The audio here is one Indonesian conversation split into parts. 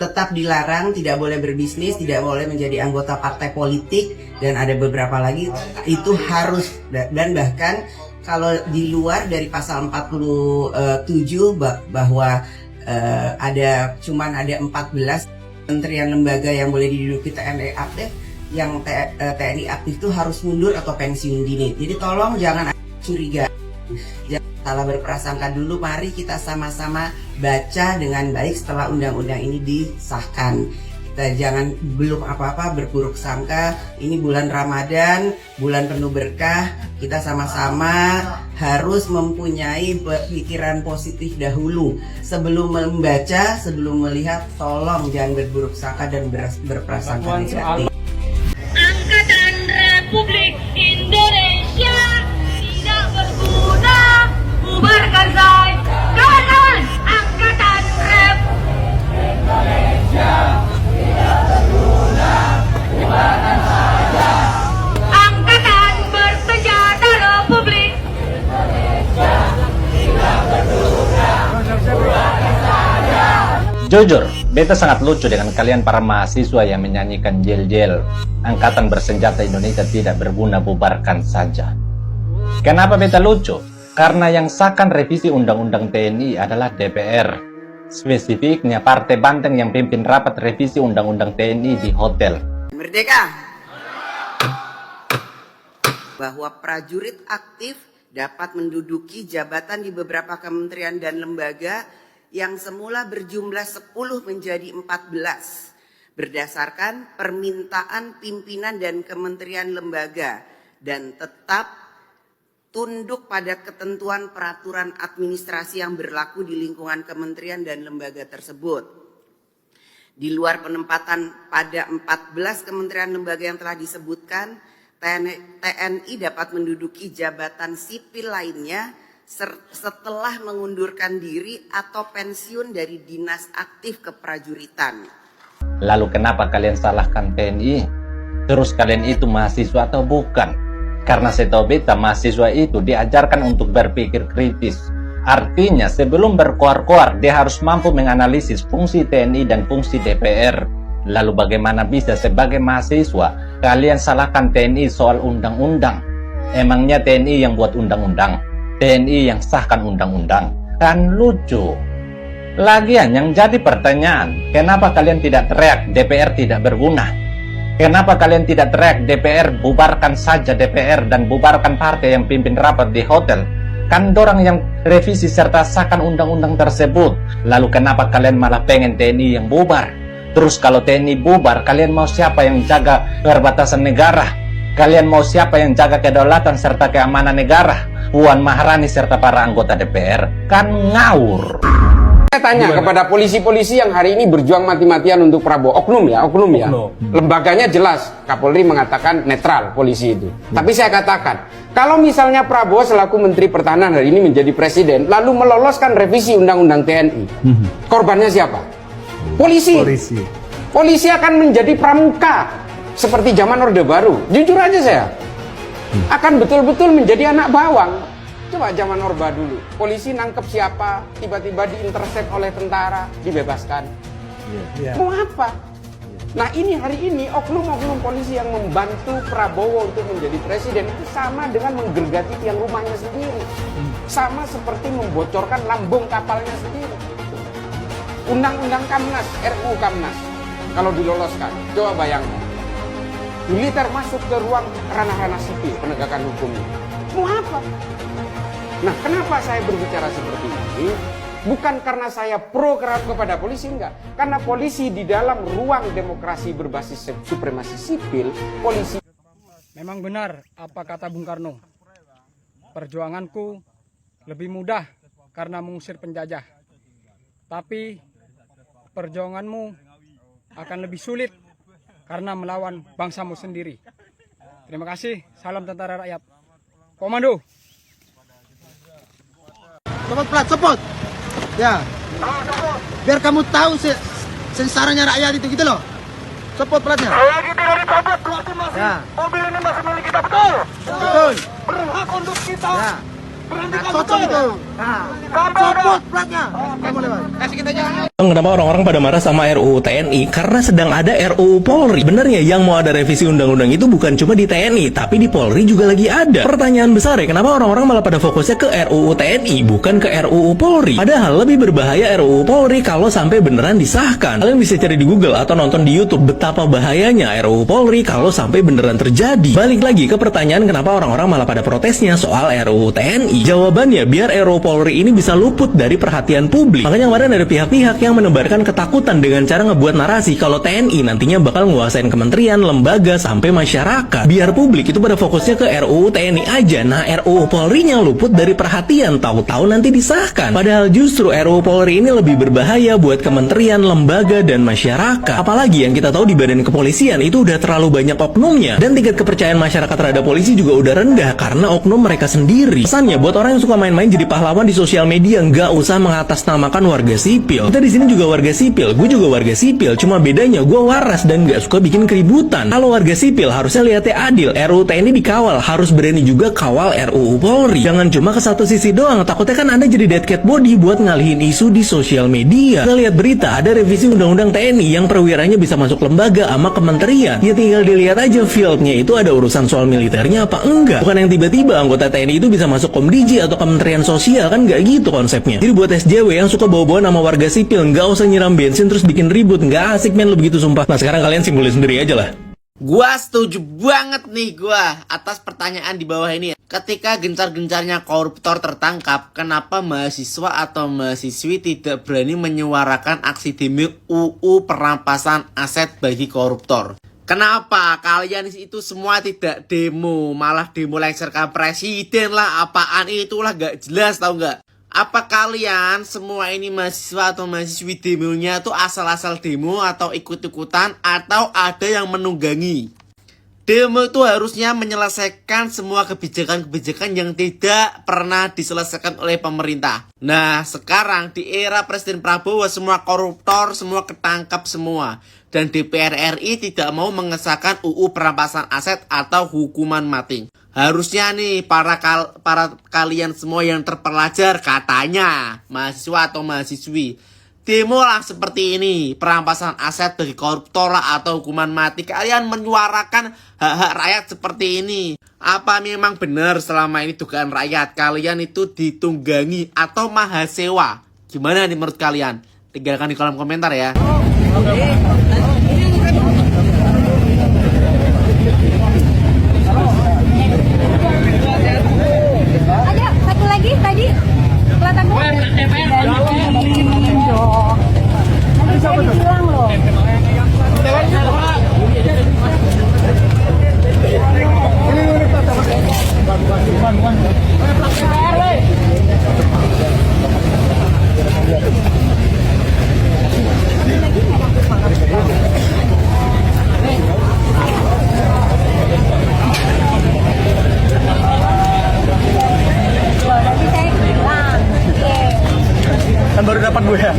tetap dilarang, tidak boleh berbisnis, tidak boleh menjadi anggota partai politik, dan ada beberapa lagi itu harus. Dan bahkan kalau di luar dari pasal 47 bahwa ada 14 kementerian lembaga yang boleh diduduki TNI aktif, yang TNI aktif itu harus mundur atau pensiun dini. Jadi tolong jangan curiga, jangan salah berprasangka dulu. Mari kita sama-sama baca dengan baik setelah undang-undang ini disahkan. Kita jangan belum apa-apa berburuk sangka. Ini bulan Ramadan, bulan penuh berkah. Kita sama-sama harus mempunyai pikiran positif dahulu. Sebelum membaca, sebelum melihat, tolong jangan berburuk sangka dan berprasangka negatif. Angkatan Republik Indonesia tidak berguna, bubarkan saja. Kawan-kawan, Angkatan Republik Indonesia tidak berguna, bubarkan saja. Angkatan Bersenjata Republik Indonesia tidak berguna, bubarkan saja. Jujur, beta sangat lucu dengan kalian para mahasiswa yang menyanyikan jel-jel. Angkatan Bersenjata Indonesia tidak berguna, bubarkan saja. Kenapa beta lucu? Karena yang sahkan revisi Undang-Undang TNI adalah DPR. Spesifiknya Partai Banteng yang pimpin rapat revisi Undang-Undang TNI di hotel. Merdeka! Bahwa prajurit aktif dapat menduduki jabatan di beberapa kementerian dan lembaga yang semula berjumlah 10 menjadi 14 berdasarkan permintaan pimpinan dan kementerian lembaga, dan tetap tunduk pada ketentuan peraturan administrasi yang berlaku di lingkungan kementerian dan lembaga tersebut. Di luar penempatan pada 14 kementerian lembaga yang telah disebutkan, TNI dapat menduduki jabatan sipil lainnya setelah mengundurkan diri atau pensiun dari dinas aktif keprajuritan. Lalu kenapa kalian salahkan TNI? Terus kalian itu mahasiswa atau bukan? Karena setahu beta, mahasiswa itu diajarkan untuk berpikir kritis. Artinya sebelum berkoar-koar, dia harus mampu menganalisis fungsi TNI dan fungsi DPR. Lalu bagaimana bisa sebagai mahasiswa kalian salahkan TNI soal undang-undang? Emangnya TNI yang buat undang-undang? TNI yang sahkan undang-undang? Kan lucu. Lagian yang jadi pertanyaan, kenapa kalian tidak teriak DPR tidak berguna? Kenapa kalian tidak teriak DPR bubarkan saja DPR dan bubarkan partai yang pimpin rapat di hotel? Kan dorang yang revisi serta sahkan undang-undang tersebut. Lalu kenapa kalian malah pengen TNI yang bubar? Terus kalau TNI bubar, kalian mau siapa yang jaga perbatasan negara? Kalian mau siapa yang jaga kedaulatan serta keamanan negara? Puan Maharani serta para anggota DPR? Kan ngawur. Saya tanya kepada polisi-polisi yang hari ini berjuang mati-matian untuk Prabowo, oknum ya. Lembaganya jelas, Kapolri mengatakan netral polisi itu. Tapi saya katakan, kalau misalnya Prabowo selaku Menteri Pertahanan hari ini menjadi presiden, lalu meloloskan revisi Undang-Undang TNI, korbannya siapa? Polisi. Polisi akan menjadi pramuka seperti zaman Orde Baru. Jujur aja saya, akan betul-betul menjadi anak bawang. Coba zaman Orba dulu, polisi nangkep siapa, tiba-tiba diintersep oleh tentara, dibebaskan. Mau apa? Nah ini hari ini oknum-oknum polisi yang membantu Prabowo untuk menjadi presiden itu sama dengan menggergati tiang rumahnya sendiri. Sama seperti membocorkan lambung kapalnya sendiri. Undang-undang Kamnas, RUU Kamnas, kalau diloloskan, coba bayangkan. Militer masuk ke ruang ranah-ranah sipil penegakan hukumnya. Mau apa? Nah, kenapa saya berbicara seperti ini? Bukan karena saya pro kepada polisi, enggak. Karena polisi di dalam ruang demokrasi berbasis supremasi sipil, polisi... Memang benar apa kata Bung Karno. Perjuanganku lebih mudah karena mengusir penjajah. Tapi perjuanganmu akan lebih sulit karena melawan bangsamu sendiri. Terima kasih. Salam tentara rakyat. Komando. Cepot plat, cepot. Ya. Biar kamu tahu sengsaranya rakyat itu gitu loh. Cepot platnya. Saya tidak ditabrak berarti masih Ya. mobil ini masih milik kita, betul? Betul. Berhak untuk kita Ya. berhentikan, Cocok betul? itu. Copot platnya. Kamu lewat. Kenapa orang-orang pada marah sama RUU TNI? Karena sedang ada RUU Polri. Benernya yang mau ada revisi undang-undang itu bukan cuma di TNI, tapi di Polri juga lagi ada. Pertanyaan besar ya, kenapa orang-orang malah pada fokusnya ke RUU TNI, bukan ke RUU Polri? Padahal lebih berbahaya RUU Polri kalau sampai beneran disahkan. Kalian bisa cari di Google atau nonton di YouTube betapa bahayanya RUU Polri kalau sampai beneran terjadi. Balik lagi ke pertanyaan kenapa orang-orang malah pada protesnya soal RUU TNI. Jawabannya, biar RUU Polri ini bisa luput dari perhatian publik. Makanya kemarin ada pihak-pihak yang menebarkan ketakutan dengan cara ngebuat narasi kalau TNI nantinya bakal nguasain kementerian, lembaga, sampai masyarakat. Biar publik itu pada fokusnya ke RUU TNI aja. Nah, RUU Polri-nya luput dari perhatian, tahu-tahu nanti disahkan. Padahal justru RUU Polri ini lebih berbahaya buat kementerian, lembaga, dan masyarakat. Apalagi yang kita tahu di badan kepolisian itu udah terlalu banyak oknumnya. Dan tingkat kepercayaan masyarakat terhadap polisi juga udah rendah karena oknum mereka sendiri. Pesannya buat orang yang suka main-main jadi pahlawan di sosial media, nggak usah mengatasnamakan warga sipil. Kita di sini juga warga sipil, gue juga warga sipil, cuma bedanya gue waras dan gak suka bikin keributan. Kalau warga sipil harusnya lihatnya adil, RUU TNI dikawal, harus berani juga kawal RUU Polri. Jangan cuma ke satu sisi doang, takutnya kan Anda jadi dead cat body buat ngalihin isu di sosial media. Kita lihat berita, ada revisi undang-undang TNI yang perwiranya bisa masuk lembaga sama kementerian. Ya tinggal dilihat aja fieldnya itu ada urusan soal militernya apa enggak. Bukan yang tiba-tiba anggota TNI itu bisa masuk Komdiji atau Kementerian Sosial, kan gak gitu konsepnya. Jadi buat SJW yang suka bawa-bawa nama warga sipil, nggak usah nyiram bensin terus bikin ribut, nggak asik men lo begitu sumpah. Nah sekarang kalian simpulin sendiri aja lah. Gua setuju banget nih atas pertanyaan di bawah ini. Ketika gencar-gencarnya koruptor tertangkap, kenapa mahasiswa atau mahasiswi tidak berani menyuarakan aksi demo UU perampasan aset bagi koruptor? Kenapa kalian itu semua tidak demo, malah demo lengserkan presiden lah, apaan itulah gak jelas tau gak? Apa kalian semua ini mahasiswa atau mahasiswi demonya tuh asal-asal demo atau ikut-ikutan atau ada yang menunggangi? Demo itu harusnya menyelesaikan semua kebijakan-kebijakan yang tidak pernah diselesaikan oleh pemerintah. Nah, sekarang di era Presiden Prabowo semua koruptor, semua ketangkap semua. Dan DPR RI tidak mau mengesahkan UU perampasan aset atau hukuman mati. Harusnya nih para kalian semua yang terpelajar katanya mahasiswa atau mahasiswi, demo lah seperti ini, perampasan aset bagi koruptor lah atau hukuman mati. Kalian menyuarakan hak-hak rakyat seperti ini. Apa memang benar selama ini dugaan rakyat kalian itu ditunggangi atau mahasewa? Gimana nih menurut kalian? Tinggalkan di kolom komentar ya. Ada satu lagi tadi pelatangku. Nanti saya dibilang loh. Kan baru dapat gue ya.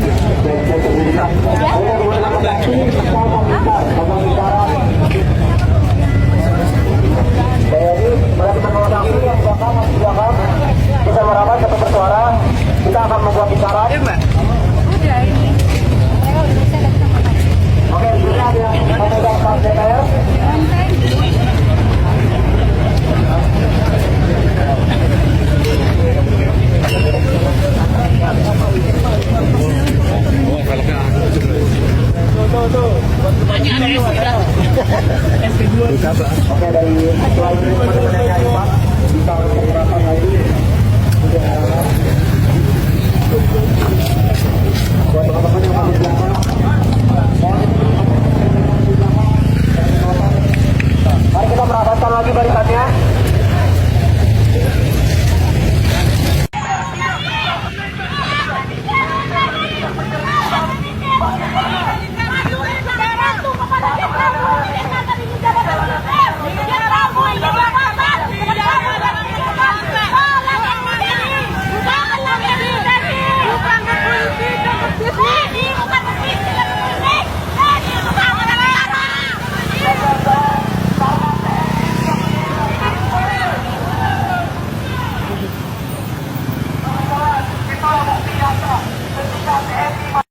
Kita merapat satu bersuara, kita akan membuat isyarat. Udah ini. Mereka udah bisa datang sama tadi. Oke, ini ada pemegang pas DPR.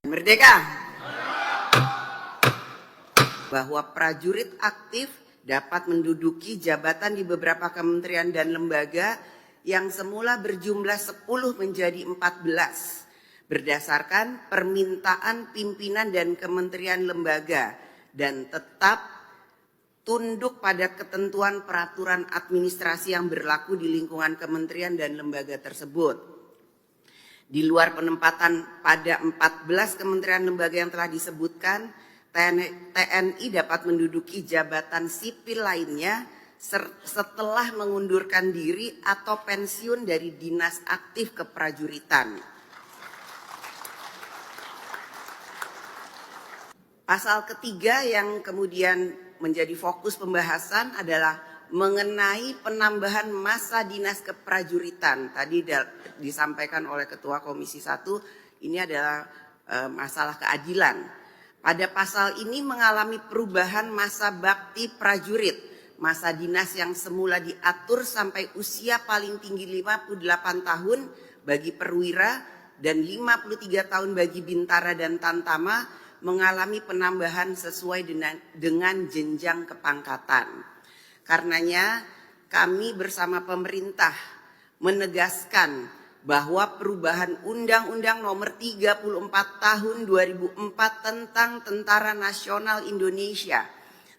Merdeka! Bahwa prajurit aktif dapat menduduki jabatan di beberapa kementerian dan lembaga yang semula berjumlah 10 menjadi 14 berdasarkan permintaan pimpinan dan kementerian lembaga dan tetap tunduk pada ketentuan peraturan administrasi yang berlaku di lingkungan kementerian dan lembaga tersebut. Di luar penempatan pada 14 kementerian lembaga yang telah disebutkan, TNI dapat menduduki jabatan sipil lainnya setelah mengundurkan diri atau pensiun dari dinas aktif keprajuritan. Pasal ketiga yang kemudian menjadi fokus pembahasan adalah mengenai penambahan masa dinas keprajuritan. Tadi disampaikan oleh Ketua Komisi 1, ini adalah masalah keadilan. Pada pasal ini mengalami perubahan masa bakti prajurit. Masa dinas yang semula diatur sampai usia paling tinggi 58 tahun bagi perwira dan 53 tahun bagi bintara dan tantama mengalami penambahan sesuai dengan jenjang kepangkatan. Karenanya kami bersama pemerintah menegaskan bahwa perubahan Undang-Undang Nomor 34 Tahun 2004 tentang Tentara Nasional Indonesia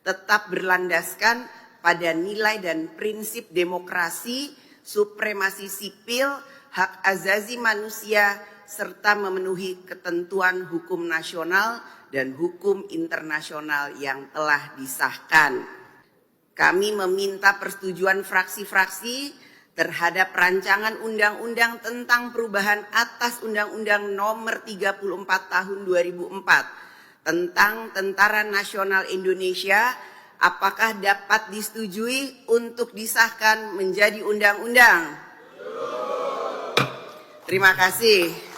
tetap berlandaskan pada nilai dan prinsip demokrasi, supremasi sipil, hak asasi manusia, serta memenuhi ketentuan hukum nasional dan hukum internasional yang telah disahkan. Kami meminta persetujuan fraksi-fraksi terhadap rancangan undang-undang tentang perubahan atas Undang-Undang Nomor 34 Tahun 2004 tentang Tentara Nasional Indonesia. Apakah dapat disetujui untuk disahkan menjadi undang-undang? Terima kasih.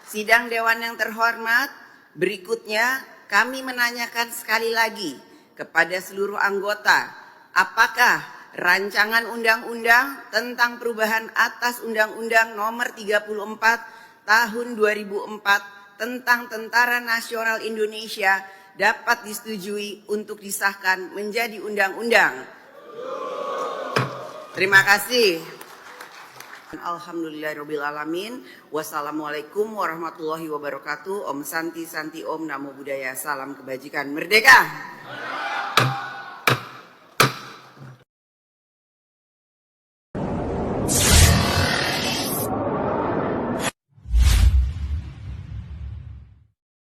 Sidang Dewan yang terhormat, berikutnya kami menanyakan sekali lagi kepada seluruh anggota, apakah rancangan undang-undang tentang perubahan atas Undang-Undang Nomor 34 Tahun 2004 tentang Tentara Nasional Indonesia dapat disetujui untuk disahkan menjadi undang-undang? Terima kasih. Alhamdulillahirrabbilalamin. Wassalamualaikum warahmatullahi wabarakatuh. Om Santi Santi Om Namo Buddhaya. Salam kebajikan. Merdeka!